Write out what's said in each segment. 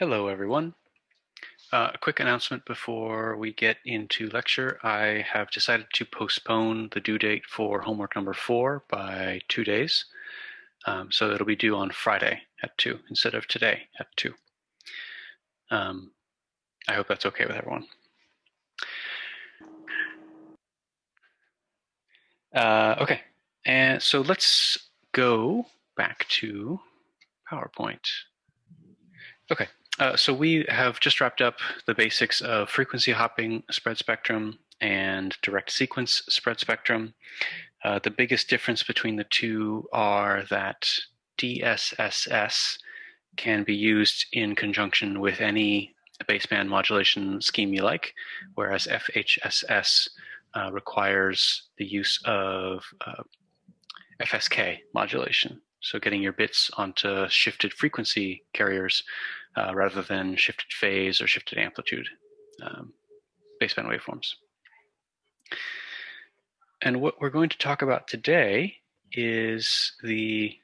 Hello, everyone. A quick announcement before we get into lecture. I have decided to postpone the due date for homework number 4 by 2 days. So it'll be due on Friday at 2 instead of today at 2. I hope that's okay with everyone. Okay, and so let's go back to PowerPoint. Okay, so we have just wrapped up the basics of frequency hopping spread spectrum and direct sequence spread spectrum. The biggest difference between the two are that DSSS can be used in conjunction with any baseband modulation scheme you like, whereas FHSS requires the use of FSK modulation. So getting your bits onto shifted frequency carriers rather than shifted phase or shifted amplitude baseband waveforms. And what we're going to talk about today is the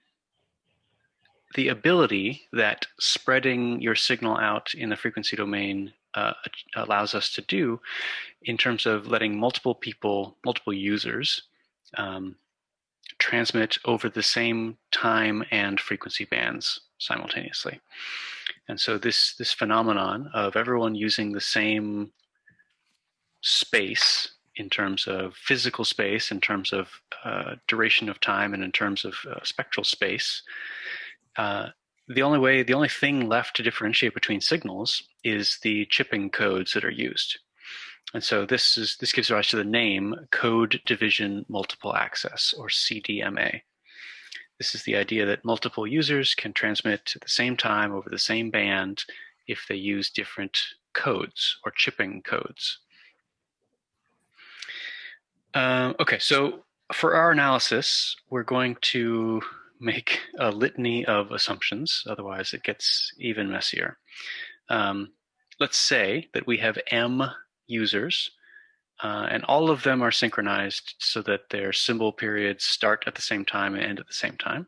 ability that spreading your signal out in the frequency domain allows us to do in terms of letting multiple people, multiple users, transmit over the same time and frequency bands simultaneously. And so this phenomenon of everyone using the same space in terms of physical space, in terms of duration of time, and in terms of spectral space, the only thing left to differentiate between signals is the chipping codes that are used. And so this gives rise to the name Code Division Multiple Access, or CDMA. This is the idea that multiple users can transmit at the same time over the same band if they use different codes or chipping codes. Okay, so for our analysis, we're going to make a litany of assumptions, otherwise it gets even messier. Let's say that we have M users, and all of them are synchronized so that their symbol periods start at the same time and end at the same time.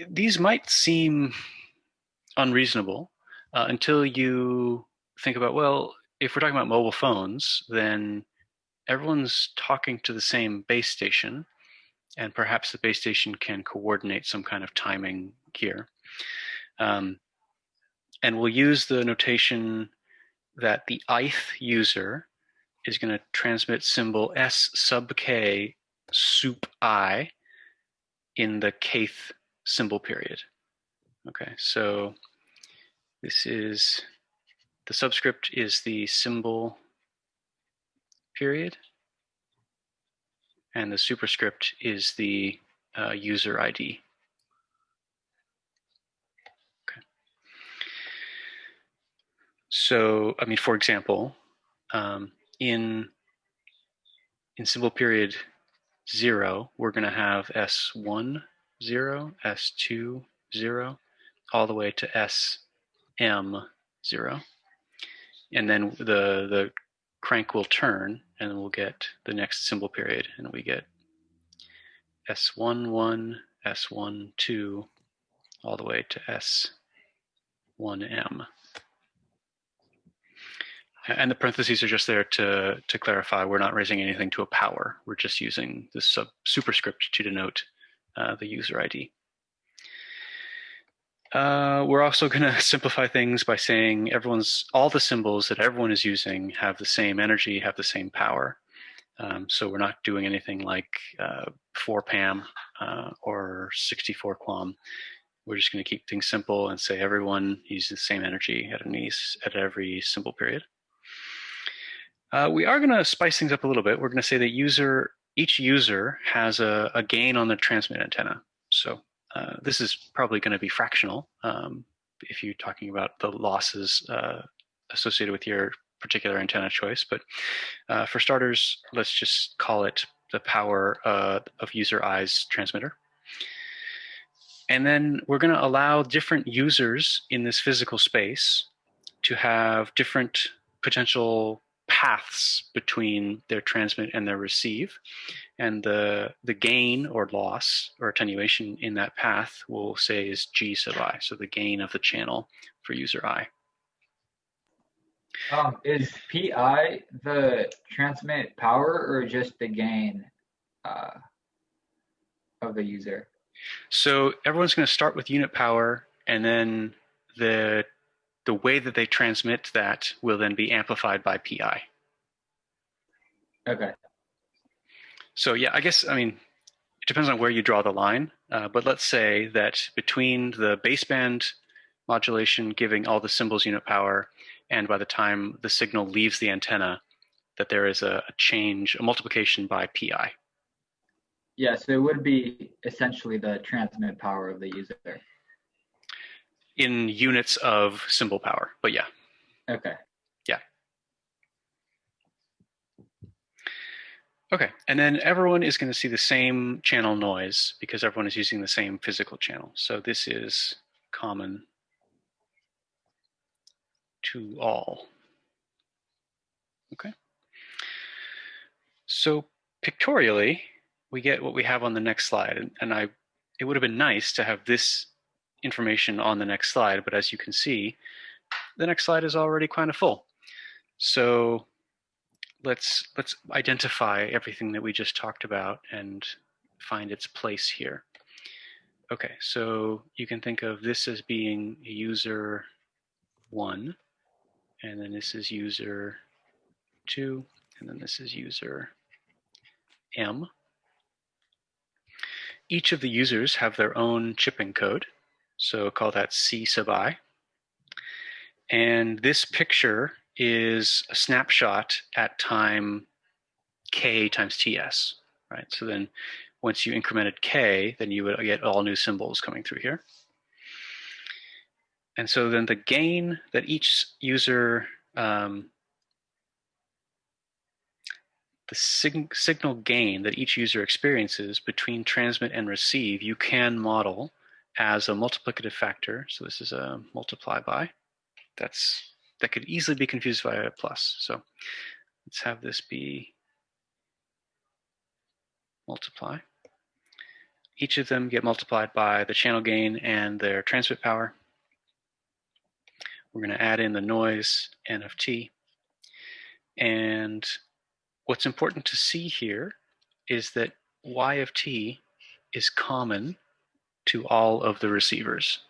These might seem unreasonable until you think about, well, if we're talking about mobile phones, then everyone's talking to the same base station, and perhaps the base station can coordinate some kind of timing here. And we'll use the notation that the ith user is going to transmit symbol S sub k sup I in the kth symbol period. Okay, so this is, the subscript is the symbol period, and the superscript is the user ID. Okay. So, I mean, for example, in symbol period 0, we're going to have S1, 0, S2, 0, all the way to SM, 0. And then the crank will turn, and we'll get the next symbol period, and we get S11, S12, all the way to S1M. And the parentheses are just there to clarify we're not raising anything to a power. We're just using the superscript to denote the user ID. We're also going to simplify things by saying all the symbols that everyone is using have the same energy, have the same power. So we're not doing anything like 4 PAM or 64 QAM. We're just going to keep things simple and say everyone uses the same energy at every symbol period. We are going to spice things up a little bit. We're going to say that each user has a gain on the transmit antenna. So this is probably going to be fractional if you're talking about the losses associated with your particular antenna choice. But for starters, let's just call it the power of user I's transmitter. And then we're going to allow different users in this physical space to have different potential paths between their transmit and their receive. and the gain or loss or attenuation in that path we'll say is G sub I, so the gain of the channel for user I. Is PI the transmit power or just the gain of the user? So everyone's going to start with unit power, and then the way that they transmit that will then be amplified by PI. Okay. So yeah, I guess, I mean, it depends on where you draw the line, but let's say that between the baseband modulation giving all the symbols unit power, and by the time the signal leaves the antenna, that there is a change, a multiplication by PI. Yeah, so it would be essentially the transmit power of the user. In units of symbol power, but yeah. Okay. Yeah. Okay, and then everyone is going to see the same channel noise because everyone is using the same physical channel. So this is common to all. Okay. So pictorially, we get what we have on the next slide, and it would have been nice to have this information on the next slide, but as you can see, the next slide is already kind of full. So let's identify everything that we just talked about and find its place here. Okay, so you can think of this as being user 1, and then this is user 2, and then this is user M. Each of the users have their own chipping code, so call that C sub I. And this picture is a snapshot at time k times ts, right? So then once you incremented k, then you would get all new symbols coming through here. And so then the gain that each user, the signal gain that each user experiences between transmit and receive, you can model as a multiplicative factor. So this is a multiply by. That could easily be confused by a plus. So let's have this be multiply. Each of them get multiplied by the channel gain and their transmit power. We're going to add in the noise N of t. And what's important to see here is that Y of t is common to all of the receivers.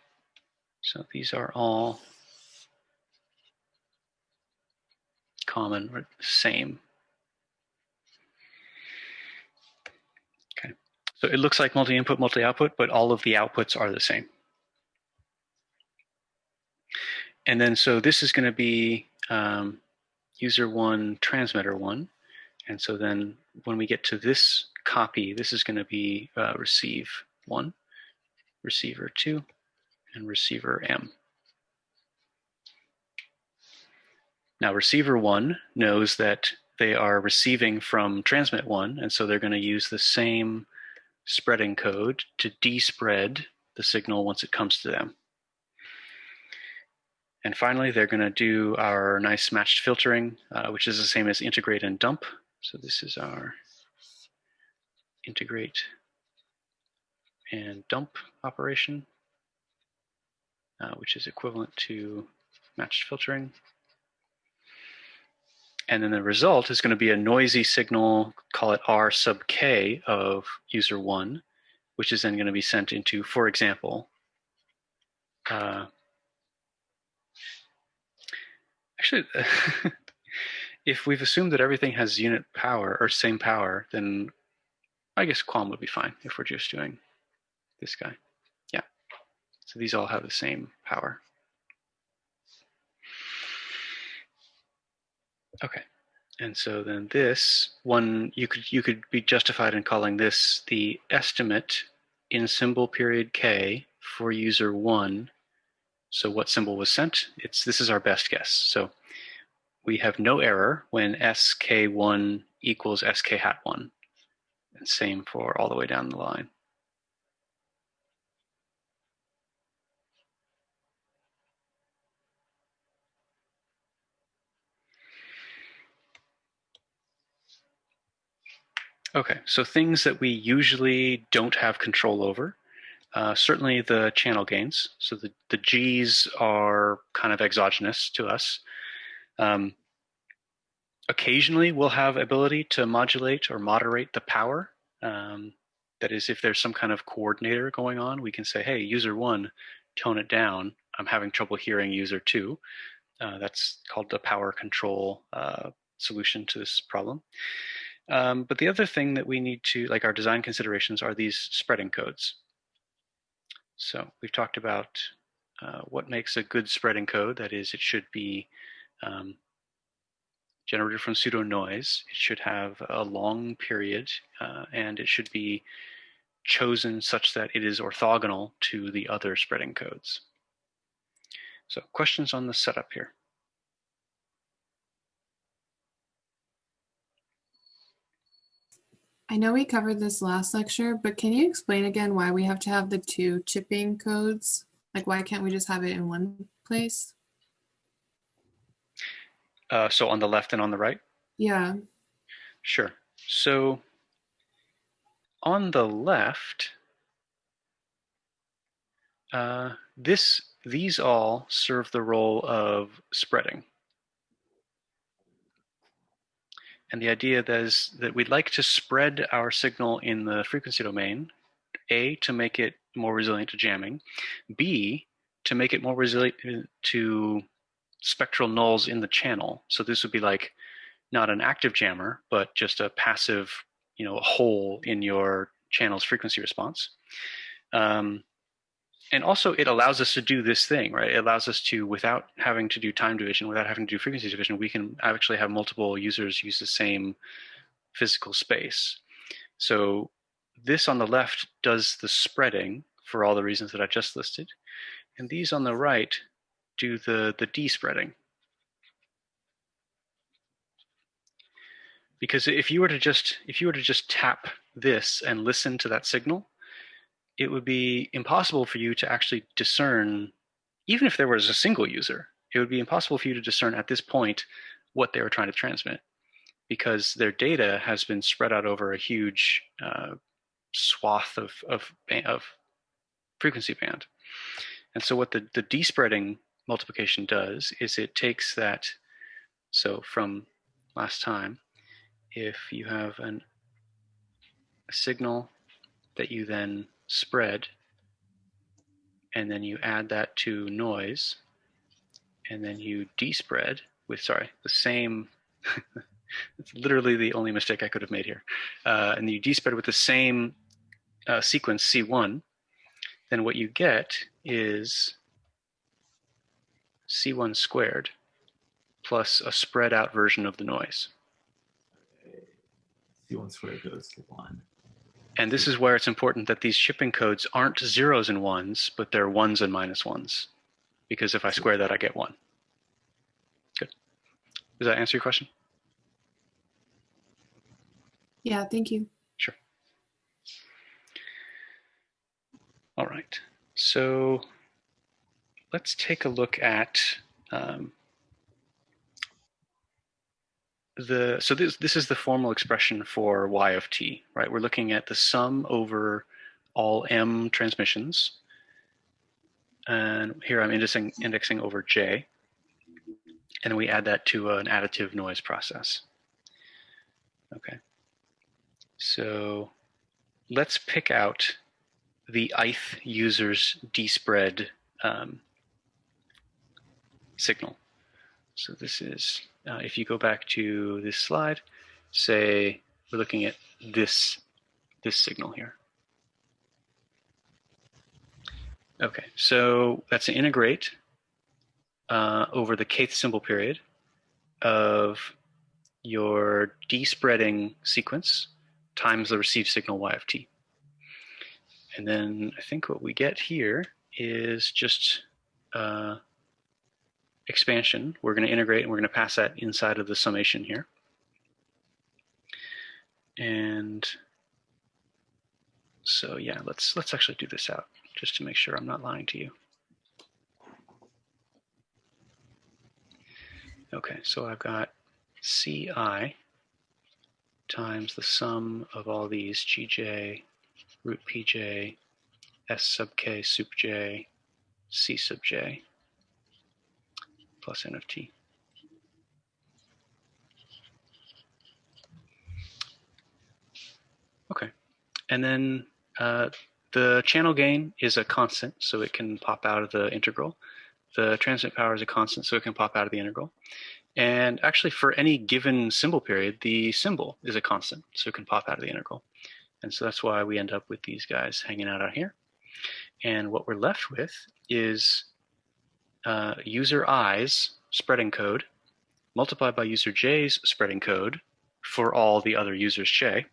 So these are all common or same. Okay. So it looks like multi-input, multi-output, but all of the outputs are the same. And then so this is going to be user 1, transmitter 1. And so then when we get to this copy, this is going to be receive 1, receiver 2, and receiver M. Now receiver 1 knows that they are receiving from transmit 1, and so they're going to use the same spreading code to despread the signal once it comes to them. And finally, they're going to do our nice matched filtering, which is the same as integrate and dump. So this is our integrate and dump operation, which is equivalent to matched filtering. And then the result is going to be a noisy signal, call it R sub k of user 1, which is then going to be sent into, for example, actually, if we've assumed that everything has unit power or same power, then I guess QAM would be fine if we're just doing this guy. Yeah. So these all have the same power. Okay. And so then this one, you could be justified in calling this the estimate in symbol period k for user 1. So what symbol was sent? This is our best guess. So we have no error when sk1 equals sk hat 1. And same for all the way down the line. Okay, so things that we usually don't have control over. Certainly the channel gains. So the Gs are kind of exogenous to us. Occasionally we'll have ability to modulate or moderate the power. That is, if there's some kind of coordinator going on, we can say, hey, user 1, tone it down. I'm having trouble hearing user 2. That's called the power control solution to this problem. But the other thing that we need to, like our design considerations, are these spreading codes. So we've talked about what makes a good spreading code. That is, it should be generated from pseudo noise. It should have a long period, and it should be chosen such that it is orthogonal to the other spreading codes. So questions on the setup here? I know we covered this last lecture, but can you explain again why we have to have the 2 chipping codes? Like, why can't we just have it in one place? So on the left and on the right? Yeah. Sure. So on the left, these all serve the role of spreading. And the idea is that we'd like to spread our signal in the frequency domain, A, to make it more resilient to jamming, B, to make it more resilient to spectral nulls in the channel. So this would be like not an active jammer, but just a passive, a hole in your channel's frequency response. And also it allows us to do this thing, right? It allows us to, without having to do time division, without having to do frequency division, we can actually have multiple users use the same physical space. So this on the left does the spreading for all the reasons that I just listed. And these on the right do the de-spreading. Because if you were to just tap this and listen to that signal, it would be impossible for you to actually discern, even if there was a single user, it would be impossible for you to discern at this point what they were trying to transmit, because their data has been spread out over a huge swath of frequency band. And so what the de-spreading multiplication does is it takes that, so from last time, if you have a signal that you then spread, and then you add that to noise, and then you de-spread with, the same, it's literally the only mistake I could have made here, and you de-spread with the same sequence C1, then what you get is C1 squared plus a spread out version of the noise. C1 squared goes to 1. And this is where it's important that these shipping codes aren't zeros and ones, but they're ones and minus ones. Because if I square that, I get 1. Good. Does that answer your question? Yeah, thank you. Sure. All right. So let's take a look at so this is the formal expression for y of t, right? We're looking at the sum over all m transmissions. And here I'm indexing over j. And we add that to an additive noise process. Okay. So let's pick out the ith user's de-spread signal. So this is, if you go back to this slide, say we're looking at this signal here. Okay, so that's an integrate over the kth symbol period of your de-spreading sequence times the received signal y of t. And then I think what we get here is just expansion. We're going to integrate and we're going to pass that inside of the summation here. And so yeah, let's actually do this out just to make sure I'm not lying to you. Okay, so I've got CI times the sum of all these gj, root pj, s sub k sup j, c sub j, plus n of t. Okay, and then the channel gain is a constant, so it can pop out of the integral. The transmit power is a constant, so it can pop out of the integral. And actually, for any given symbol period, the symbol is a constant, so it can pop out of the integral. And so that's why we end up with these guys hanging out here. And what we're left with is user i's spreading code multiplied by user j's spreading code for all the other users j,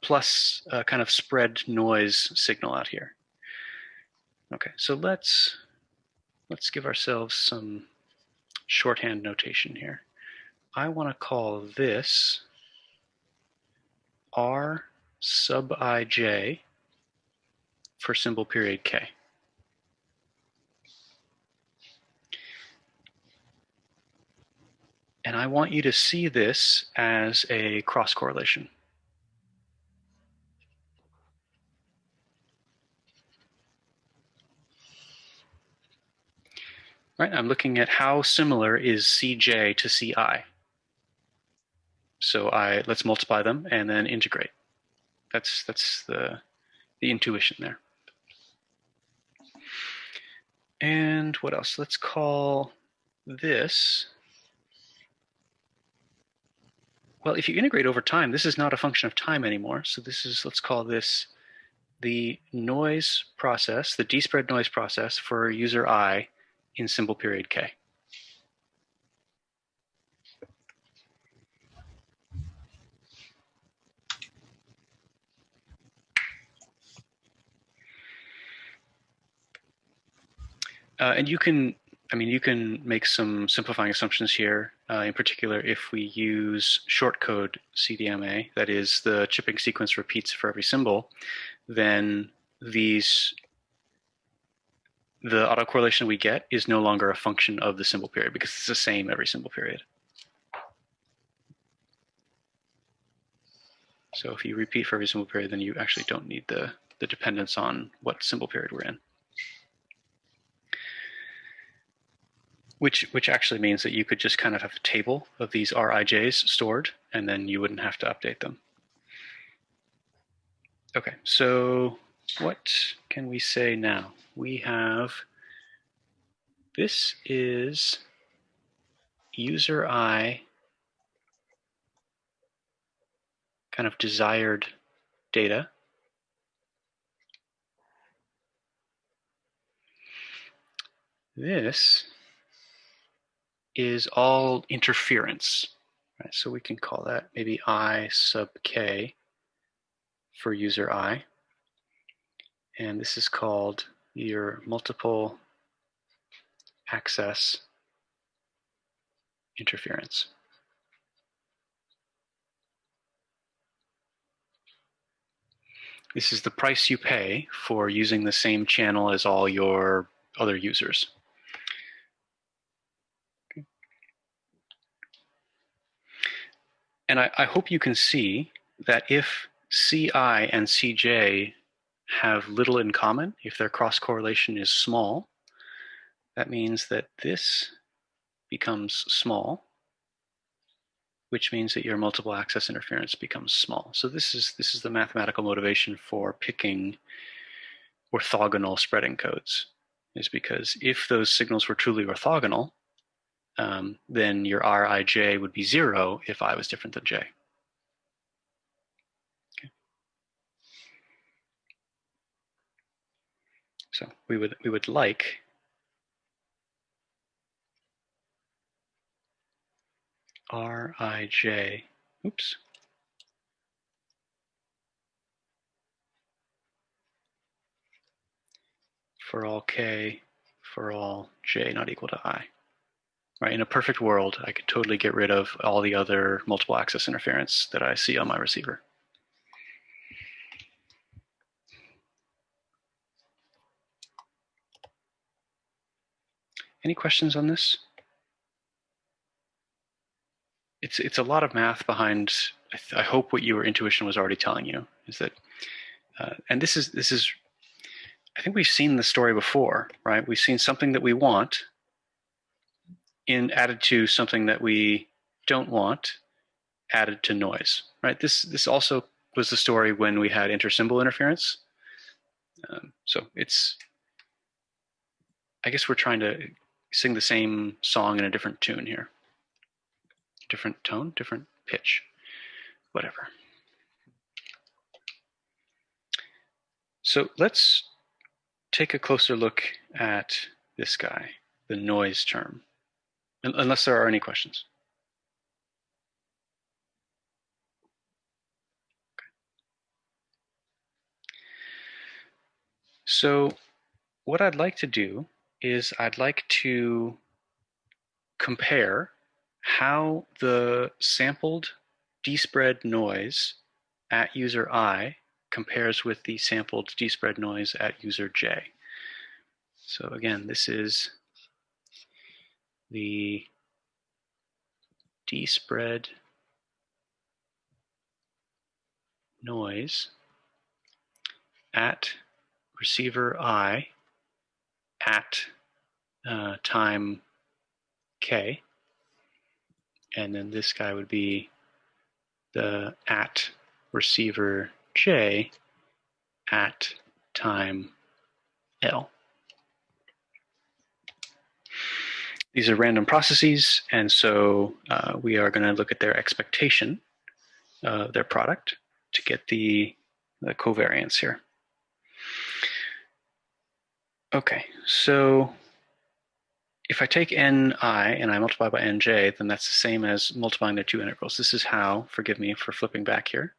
plus a kind of spread noise signal out here. Okay, so let's give ourselves some shorthand notation here. I want to call this R sub ij for symbol period k. And I want you to see this as a cross correlation. Right, I'm looking at how similar is Cj to Ci. So let's multiply them and then integrate. That's the intuition there. And what else? Let's call this. Well, if you integrate over time, this is not a function of time anymore. So this is, let's call this the noise process, the d-spread noise process for user I in symbol period k. And you can make some simplifying assumptions here. In particular, if we use shortcode CDMA, that is the chipping sequence repeats for every symbol, then the autocorrelation we get is no longer a function of the symbol period because it's the same every symbol period. So if you repeat for every symbol period, then you actually don't need the dependence on what symbol period we're in. Which actually means that you could just kind of have a table of these RIJs stored, and then you wouldn't have to update them. Okay, so what can we say now? We have, this is user I kind of desired data. This is all interference, right? So we can call that maybe I sub k for user I. And this is called your multiple access interference. This is the price you pay for using the same channel as all your other users. Okay. And I hope you can see that if Ci and Cj have little in common, if their cross correlation is small, that means that this becomes small, which means that your multiple access interference becomes small. So this is the mathematical motivation for picking orthogonal spreading codes, is because if those signals were truly orthogonal, then your Rij would be 0 if I was different than j. Okay. So we would like Rij, oops, for all k, for all j not equal to I. Right, in a perfect world, I could totally get rid of all the other multiple access interference that I see on my receiver. Any questions on this? it's a lot of math behind. I hope what your intuition was already telling you is that, and this is. I think we've seen the story before, right? We've seen something that we want added to something that we don't want, added to noise, right? This also was the story when we had intersymbol interference. So it's, I guess we're trying to sing the same song in a different tune here. Different tone, different pitch, whatever. So let's take a closer look at this guy, the noise term, unless there are any questions. Okay. So what I'd like to do is I'd like to compare how the sampled despread noise at user I compares with the sampled despread noise at user J. So again, this is the despread noise at receiver I at time k, and then this guy would be the at receiver j at time l. These are random processes, and so we are going to look at their expectation, their product, to get the covariance here. Okay, so if I take ni and I multiply by nj, then that's the same as multiplying their two integrals. This is how, forgive me for flipping back here,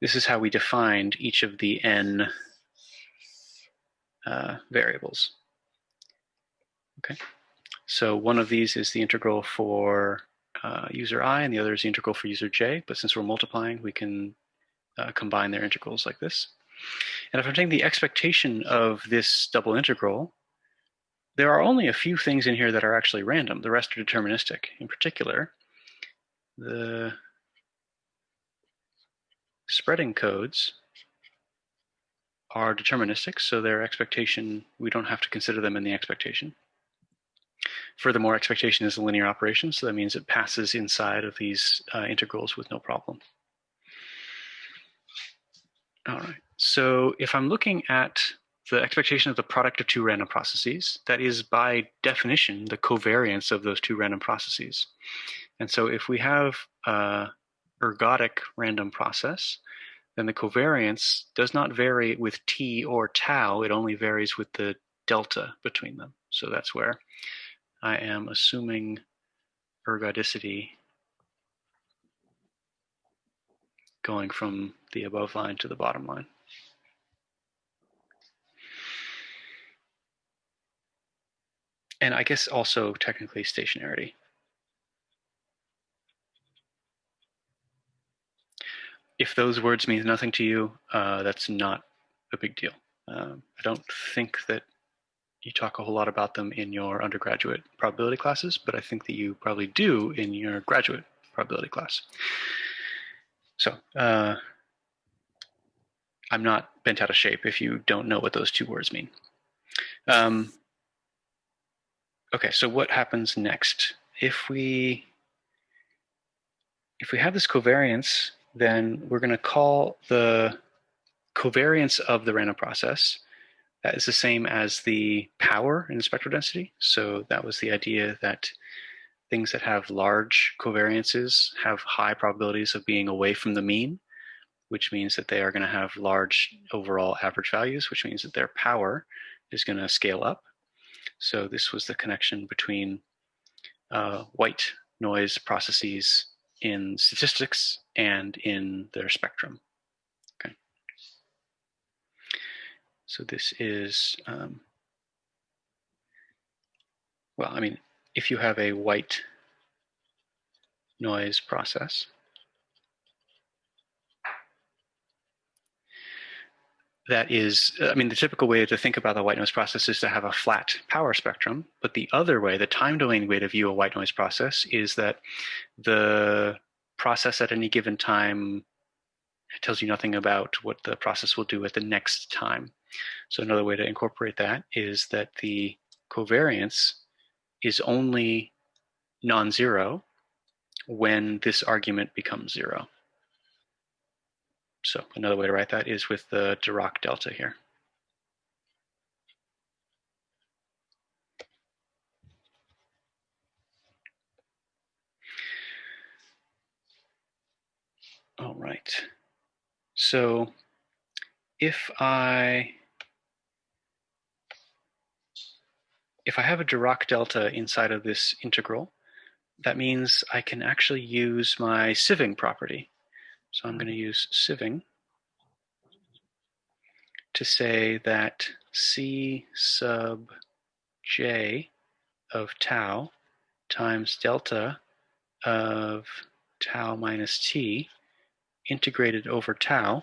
this is how we defined each of the n variables. Okay, so one of these is the integral for user I, and the other is the integral for user j, but since we're multiplying, we can combine their integrals like this. And if I'm taking the expectation of this double integral, there are only a few things in here that are actually random. The rest are deterministic. In particular, the spreading codes are deterministic, so their expectation, we don't have to consider them in the expectation. Furthermore, expectation is a linear operation, so that means it passes inside of these integrals with no problem. All right, so if I'm looking at the expectation of the product of two random processes, that is by definition the covariance of those two random processes. And so if we have an ergodic random process, then the covariance does not vary with t or tau, it only varies with the delta between them. So that's where I am assuming ergodicity going from the above line to the bottom line. And I guess also technically stationarity. If those words mean nothing to you, that's not a big deal. I don't think that you talk a whole lot about them in your undergraduate probability classes, but I think that you probably do in your graduate probability class. So I'm not bent out of shape if you don't know what those two words mean. Okay, so what happens next? If we have this covariance, then we're going to call the covariance of the random process. That is the same as the power in the spectral density. So that was the idea that things that have large covariances have high probabilities of being away from the mean, which means that they are going to have large overall average values, which means that their power is going to scale up. So this was the connection between white noise processes in statistics and in their spectrum. Okay. So this is, well, I mean, if you have a white noise process, that is, I mean, the typical way to think about the white noise process is to have a flat power spectrum. But the other way, the time domain way to view a white noise process is that the process at any given time tells you nothing about what the process will do at the next time. So another way to incorporate that is that the covariance is only non-zero when this argument becomes 0. So another way to write that is with the Dirac delta here. All right. So if I have a Dirac delta inside of this integral, that means I can actually use my sieving property. So I'm going to use sieving to say that C sub j of tau times delta of tau minus t integrated over tau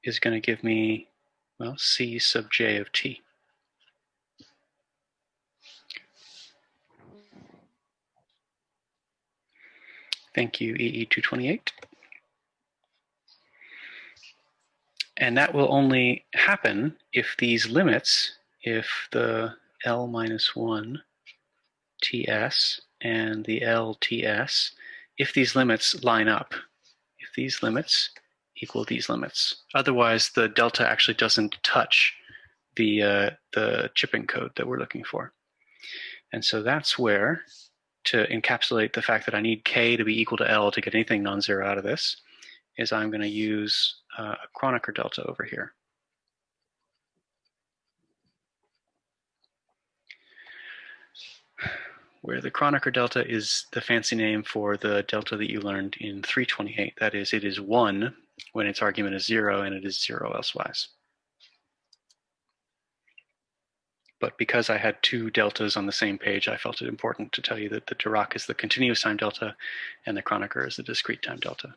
is going to give me, well, C sub j of t. Thank you, EE416. And that will only happen if these limits, if the L minus 1 TS and the L TS, if these limits line up, if these limits equal these limits. Otherwise, the delta actually doesn't touch the chipping code that we're looking for. And so that's where, to encapsulate the fact that I need K to be equal to L to get anything non-zero out of this, is I'm going to use a Kronecker delta over here. Where the Kronecker delta is the fancy name for the delta that you learned in 328. That is, it is 1 when its argument is 0, and it is 0 elsewise. But because I had two deltas on the same page, I felt it important to tell you that the Dirac is the continuous time delta and the Kronecker is the discrete time delta.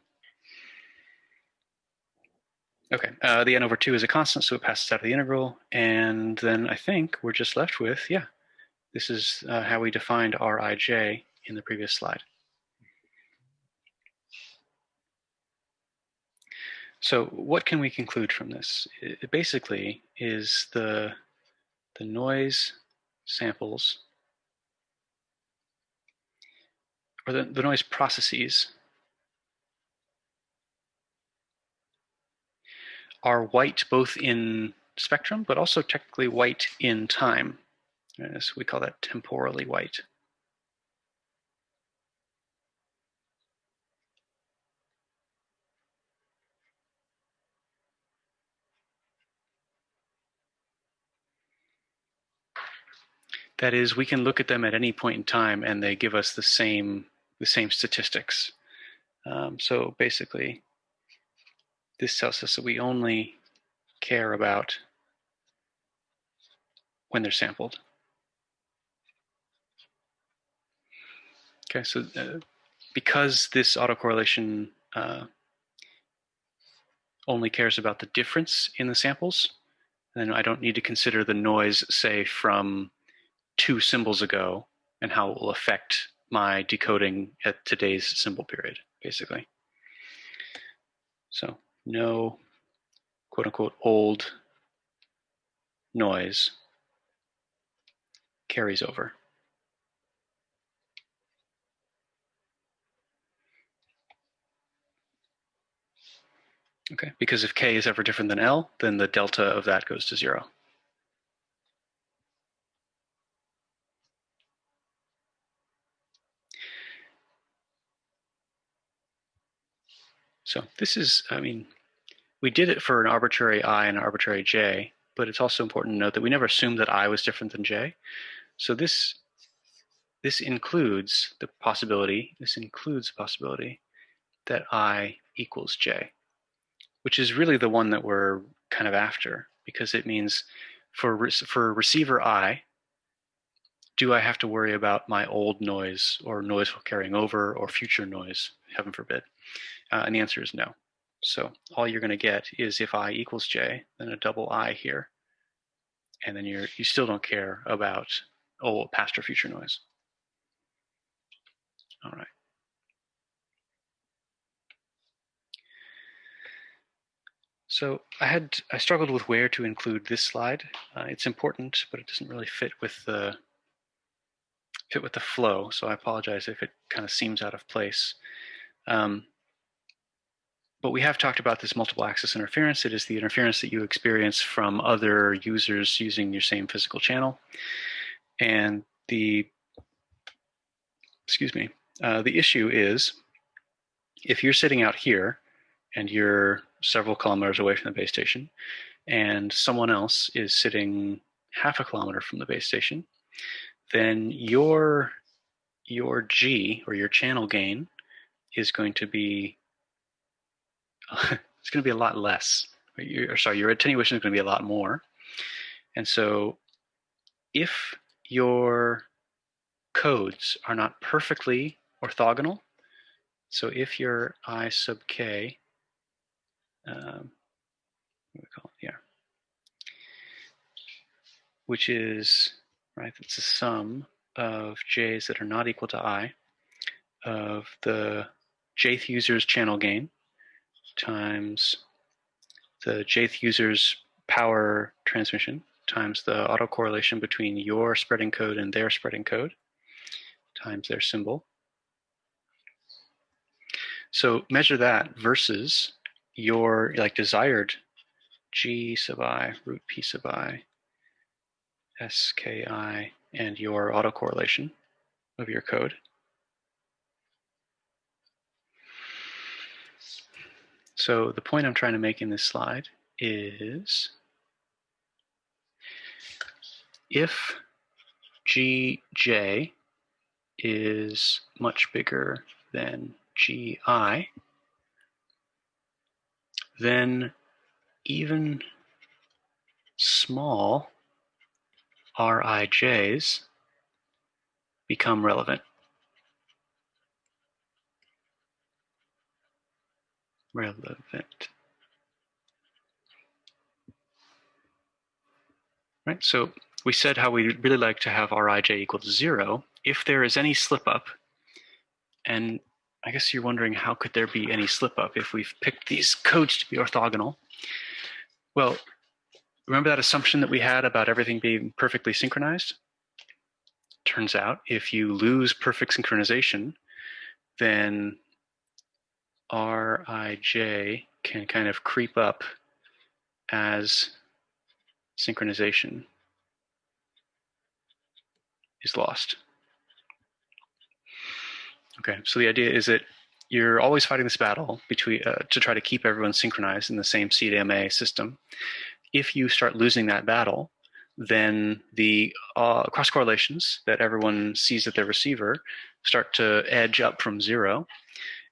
Okay, the n over 2 is a constant, so it passes out of the integral. And then I think we're just left with, yeah, this is how we defined Rij in the previous slide. So what can we conclude from this? It basically is the noise samples, or the noise processes, are white both in spectrum, but also technically white in time. So we call that temporally white. That is, we can look at them at any point in time and they give us the same statistics. So basically, this tells us that we only care about when they're sampled. Okay, so because this autocorrelation only cares about the difference in the samples, then I don't need to consider the noise, say, from 2 symbols ago and how it will affect my decoding at today's symbol period, basically. So no quote unquote old noise carries over. Okay, because if K is ever different than L, then the delta of that goes to 0. So this is, I mean, we did it for an arbitrary I and an arbitrary J, but it's also important to note that we never assumed that I was different than J. So this includes the possibility, that I equals J, which is really the one that we're kind of after, because it means for receiver I, do I have to worry about my old noise or noise carrying over or future noise, heaven forbid? And the answer is no. So all you're going to get is if I equals j, then a double I here. And then you still don't care about past or future noise. All right. So I struggled with where to include this slide. It's important, but it doesn't really fit with the flow. So I apologize if it kind of seems out of place. But we have talked about this multiple access interference. It is the interference that you experience from other users using your same physical channel. And the issue is if you're sitting out here and you're several kilometers away from the base station and someone else is sitting half a kilometer from the base station, then your G, or your channel gain, is going to be it's going to be a lot less. Your attenuation is going to be a lot more. And so if your codes are not perfectly orthogonal, so if your I sub k, what do we call it? Yeah, which is, right, it's a sum of j's that are not equal to I of the jth user's channel gain times the jth user's power transmission times the autocorrelation between your spreading code and their spreading code times their symbol. So measure that versus your desired G sub I root P sub I SKI and your autocorrelation of your code. So the point I'm trying to make in this slide is if Gj is much bigger than Gi, then even small Rij's become relevant. Right, so we said how we really like to have Rij equal to 0 if there is any slip up. And I guess you're wondering, how could there be any slip up if we've picked these codes to be orthogonal? Well, remember that assumption that we had about everything being perfectly synchronized? Turns out if you lose perfect synchronization, then Rij can kind of creep up as synchronization is lost. Okay, so the idea is that you're always fighting this battle between to try to keep everyone synchronized in the same CDMA system. If you start losing that battle, then the cross correlations that everyone sees at their receiver start to edge up from 0.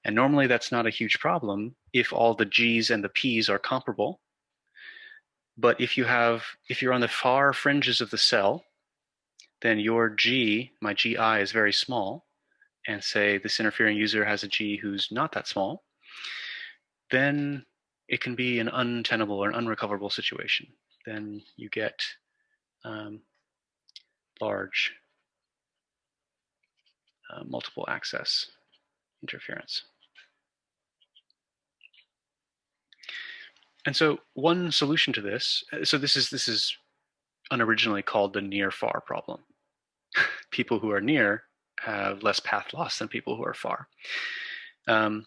And normally that's not a huge problem if all the G's and the P's are comparable. But if you're on the far fringes of the cell, then your G, my Gi, is very small, and say this interfering user has a G who's not that small, then it can be an untenable or an unrecoverable situation. Then you get large multiple access interference. And so one solution to this, so this is unoriginally called the near-far problem. People who are near have less path loss than people who are far. And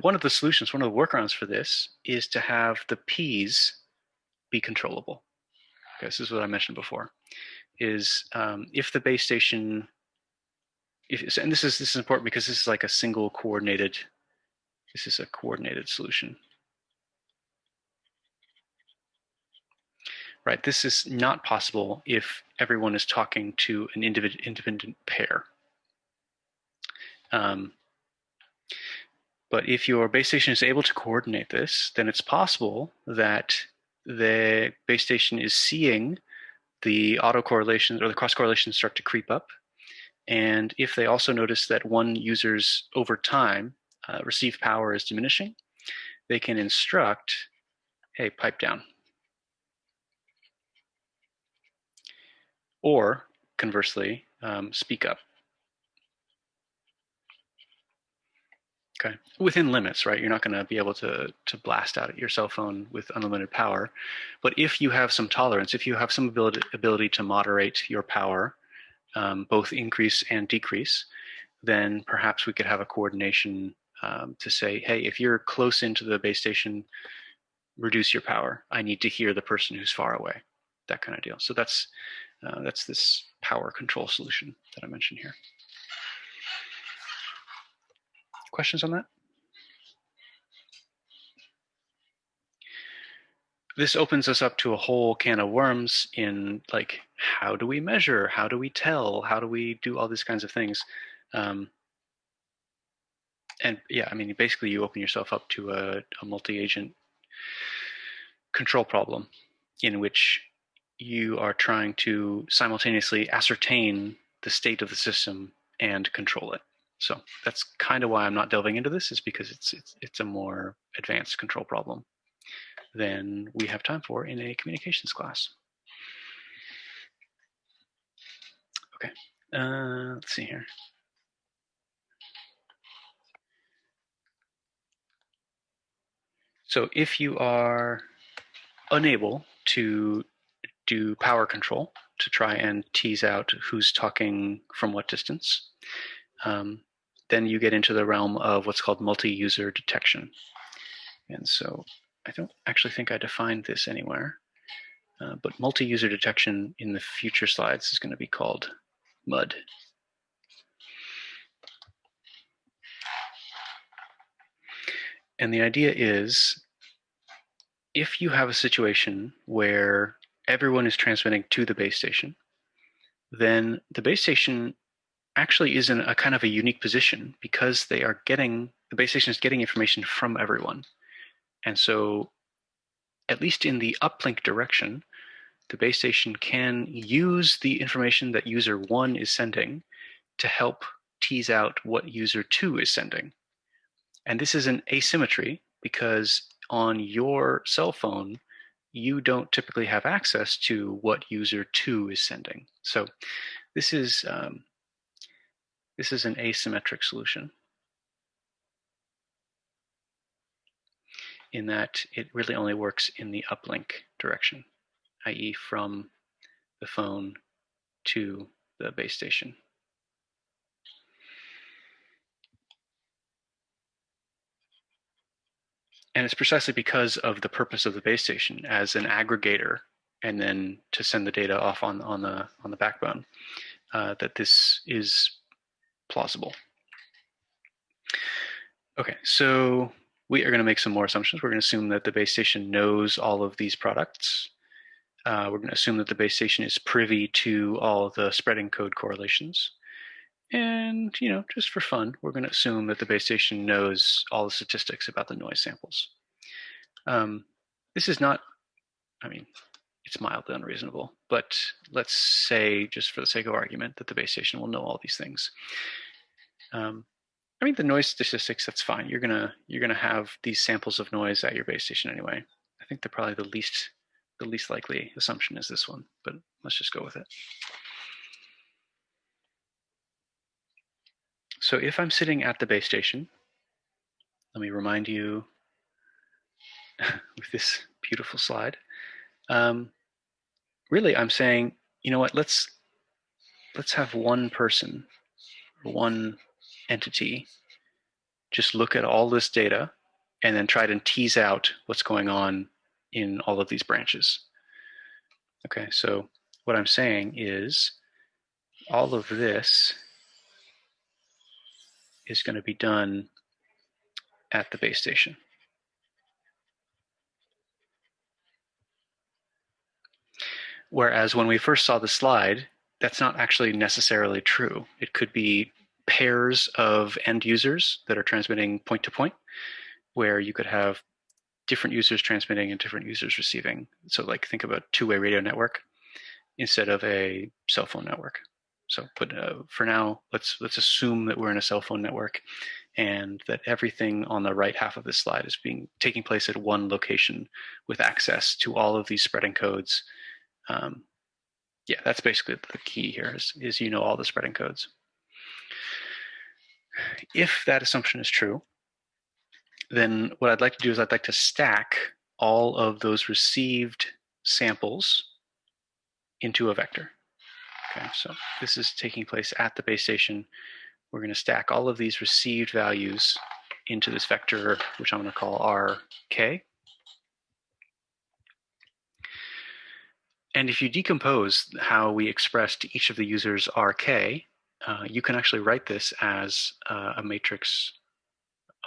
one of the solutions, one of the workarounds for this is to have the P's be controllable. Okay, this is what I mentioned before, is if the base station, and this is important because this is like a single coordinated, this is a coordinated solution. Right, this is not possible if everyone is talking to an independent pair. But if your base station is able to coordinate this, then it's possible that the base station is seeing the autocorrelations or the cross correlations start to creep up. And if they also notice that one user's over time received power is diminishing, they can instruct, hey, pipe down. Or conversely, speak up. Okay, within limits, right? You're not going to be able to blast out at your cell phone with unlimited power. But if you have some tolerance, if you have some ability to moderate your power, both increase and decrease, then perhaps we could have a coordination to say, hey, if you're close into the base station, reduce your power. I need to hear the person who's far away, that kind of deal. So that's this power control solution that I mentioned here. Questions on that? This opens us up to a whole can of worms in like, how do we measure? How do we tell? How do we do all these kinds of things? And yeah, I mean, basically you open yourself up to a multi-agent control problem in which you are trying to simultaneously ascertain the state of the system and control it. So that's kind of why I'm not delving into this, is because it's a more advanced control problem than we have time for in a communications class. Okay, let's see here. So if you are unable to do power control to try and tease out who's talking from what distance, then you get into the realm of what's called multi-user detection. And so I don't actually think I defined this anywhere, but multi-user detection in the future slides is going to be called MUD. And the idea is, if you have a situation where everyone is transmitting to the base station, then the base station actually is in a kind of a unique position because the base station is getting information from everyone. And so at least in the uplink direction, the base station can use the information that user 1 is sending to help tease out what user 2 is sending. And this is an asymmetry because on your cell phone, you don't typically have access to what user 2 is sending. So this is an asymmetric solution in that it really only works in the uplink direction, i.e. from the phone to the base station. And it's precisely because of the purpose of the base station as an aggregator and then to send the data off on the backbone that this is plausible. Okay, so we are going to make some more assumptions. We're going to assume that the base station knows all of these products. We're going to assume that the base station is privy to all the spreading code correlations. And, you know, just for fun, we're going to assume that the base station knows all the statistics about the noise samples. This is not, I mean, it's mildly unreasonable, but let's say, just for the sake of argument, that the base station will know all these things. I mean, the noise statistics, that's fine. You're gonna have these samples of noise at your base station anyway. I think probably the least likely assumption is this one, but let's just go with it. So if I'm sitting at the base station, let me remind you with this beautiful slide. Really, I'm saying, you know what? Let's have one person, one entity, just look at all this data and then try to tease out what's going on in all of these branches. Okay, so what I'm saying is all of this is going to be done at the base station. Whereas when we first saw the slide, that's not actually necessarily true. It could be pairs of end users that are transmitting point to point, where you could have different users transmitting and different users receiving. So like think about a two-way radio network instead of a cell phone network. So, but for now, let's assume that we're in a cell phone network and that everything on the right half of this slide is taking place at one location with access to all of these spreading codes. Yeah, that's basically the key here is you know all the spreading codes. If that assumption is true, then what I'd like to do is I'd like to stack all of those received samples into a vector. Okay, so this is taking place at the base station. We're going to stack all of these received values into this vector, which I'm going to call RK. And if you decompose how we expressed each of the users RK, you can actually write this as a matrix,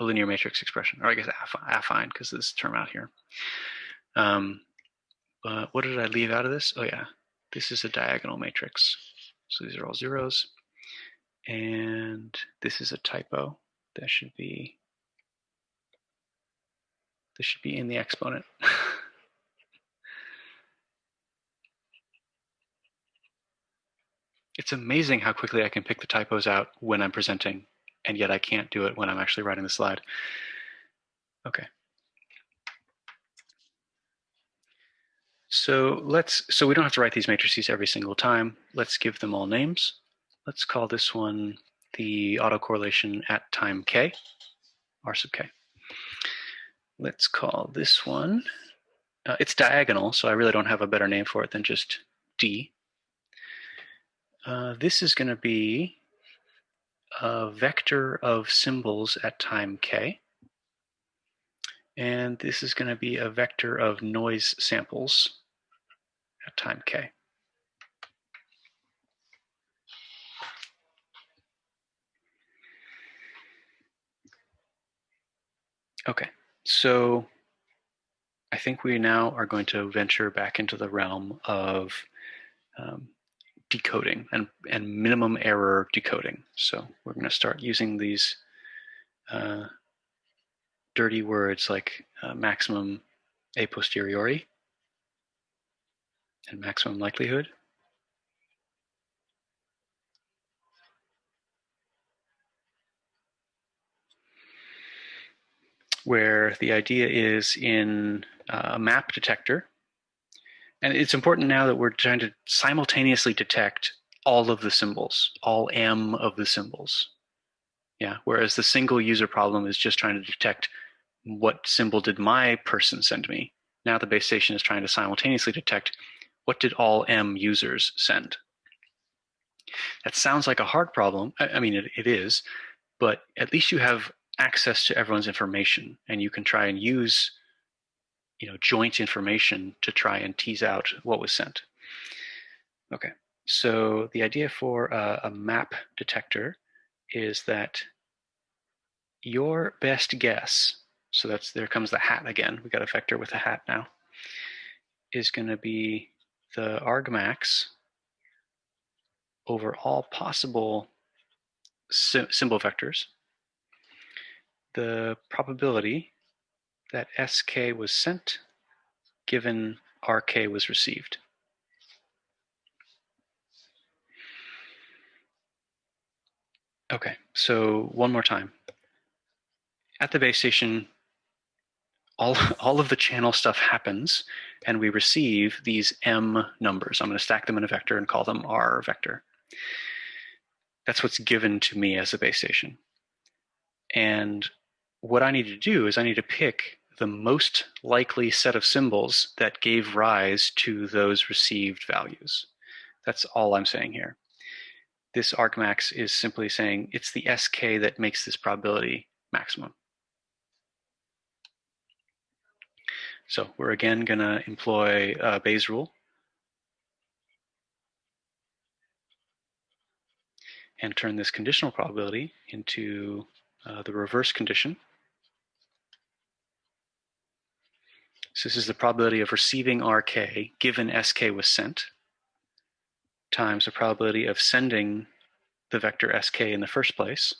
a linear matrix expression, or I guess affine, because this term out here. But what did I leave out of this? Oh yeah, this is a diagonal matrix. So these are all zeros. And this is a typo. This should be in the exponent. It's amazing how quickly I can pick the typos out when I'm presenting, and yet I can't do it when I'm actually writing the slide. Okay. So we don't have to write these matrices every single time. Let's give them all names. Let's call this one the autocorrelation at time k, r sub k. Let's call this one, it's diagonal, so I really don't have a better name for it than just D. This is going to be a vector of symbols at time k. And this is going to be a vector of noise samples at time k. Okay, so I think we now are going to venture back into the realm of decoding and minimum error decoding. So we're going to start using these dirty words like maximum a posteriori and maximum likelihood. Where the idea is in a map detector. And it's important now that we're trying to simultaneously detect all of the symbols, all M of the symbols. Yeah, whereas the single user problem is just trying to detect what symbol did my person send me. Now the base station is trying to simultaneously detect what did all M users send. That sounds like a hard problem. I mean, it is, but at least you have access to everyone's information, and you can try and use joint information to try and tease out what was sent. Okay, so the idea for a map detector is that your best guess, so there comes the hat again, we got a vector with a hat now, is going to be the argmax over all possible symbol vectors, the probability that SK was sent given RK was received. Okay, so one more time. At the base station, all of the channel stuff happens, and we receive these M numbers. I'm going to stack them in a vector and call them R vector. That's what's given to me as a base station. And what I need to do is I need to pick the most likely set of symbols that gave rise to those received values. That's all I'm saying here. This argmax is simply saying it's the SK that makes this probability maximum. So we're again going to employ Bayes' rule and turn this conditional probability into the reverse condition. So this is the probability of receiving RK given SK was sent times the probability of sending the vector SK in the first place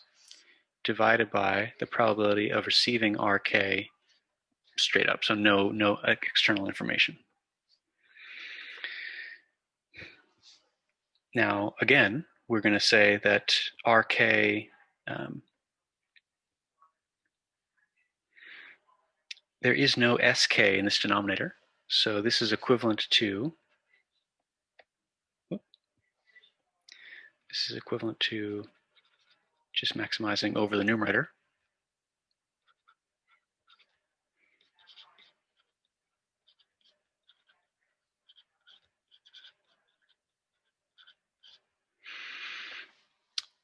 divided by the probability of receiving RK straight up, so no external information. Now, again, we're going to say that RK there is no sk in this denominator, so this is equivalent to just maximizing over the numerator.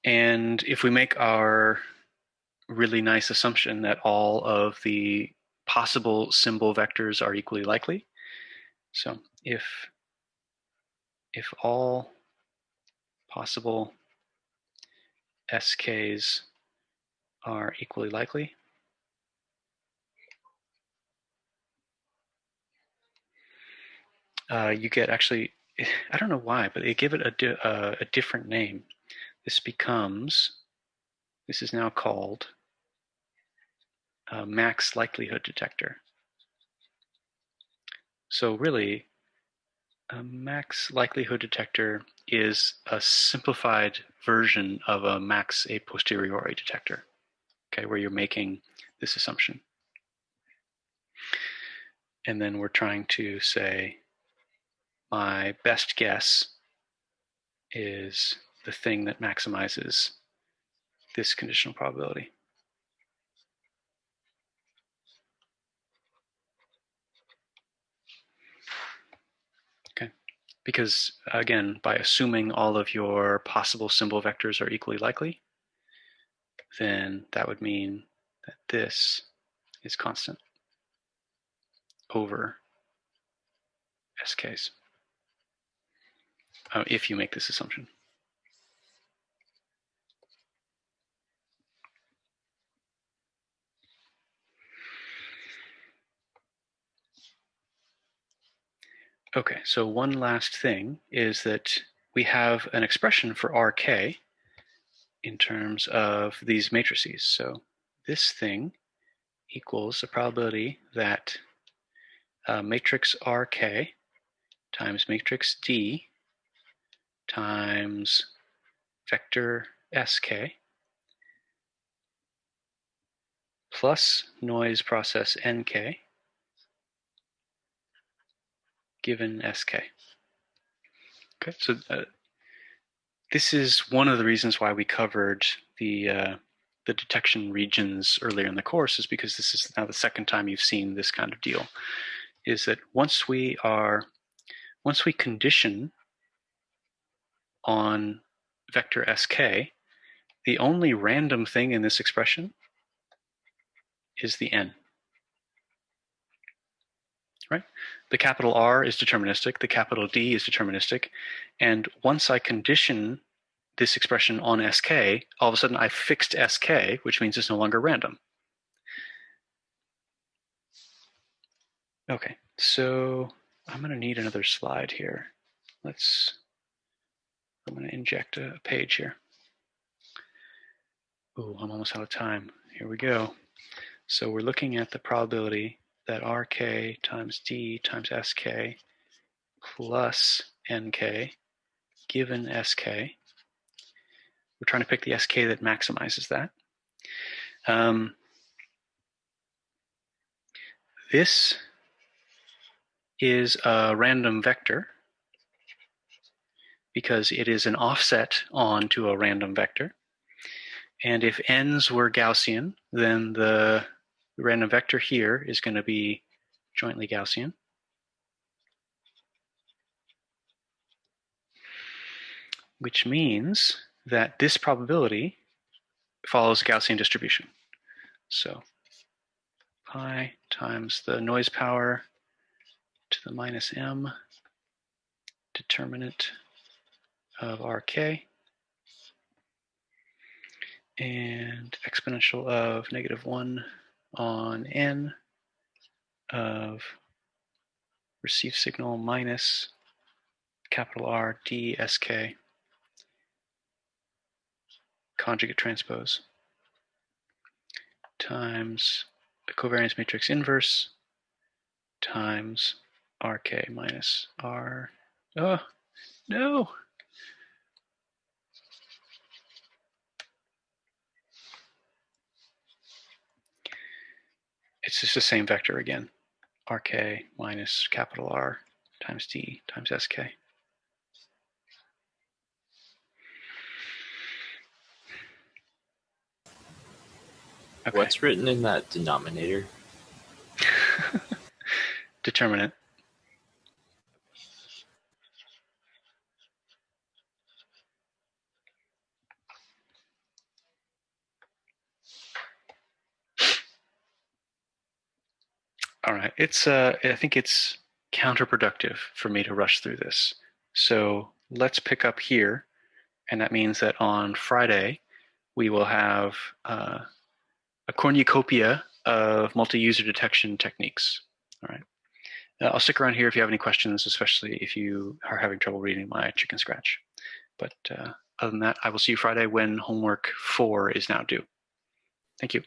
And if we make our really nice assumption that all of the possible symbol vectors are equally likely, so if all possible SKs are equally likely, you get actually, I don't know why, but they give it a different name. This is now called a max likelihood detector. So really, a max likelihood detector is a simplified version of a max a posteriori detector, okay, where you're making this assumption. And then we're trying to say, my best guess is the thing that maximizes this conditional probability. Okay, because again, by assuming all of your possible symbol vectors are equally likely, then that would mean that this is constant over SKs, if you make this assumption. Okay, so one last thing is that we have an expression for RK in terms of these matrices. So this thing equals the probability that matrix RK times matrix D times vector SK plus noise process NK given SK. Okay, so this is one of the reasons why we covered the detection regions earlier in the course, is because this is now the second time you've seen this kind of deal, is that once we condition on vector SK, the only random thing in this expression is the n. Right? The capital R is deterministic, the capital D is deterministic, and once I condition this expression on SK, all of a sudden I fixed SK, which means it's no longer random. Okay, so I'm going to need another slide here. I'm going to inject a page here. Ooh, I'm almost out of time. Here we go. So we're looking at the probability that RK times D times SK plus NK given SK. We're trying to pick the SK that maximizes that. This is a random vector because it is an offset onto a random vector. And if n's were Gaussian, then the random vector here is going to be jointly Gaussian. Which means that this probability follows a Gaussian distribution. So pi times the noise power to the minus m determinant of RK and exponential of -1 on n of received signal minus capital R D SK conjugate transpose times the covariance matrix inverse times RK minus R. Oh, no. it's just the same vector again. RK minus capital R times D times SK. Okay. What's written in that denominator? Determinant. All right, I think it's counterproductive for me to rush through this. So let's pick up here, and that means that on Friday we will have a cornucopia of multi-user detection techniques. All right, I'll stick around here if you have any questions, especially if you are having trouble reading my chicken scratch. But other than that, I will see you Friday when homework 4 is now due. Thank you.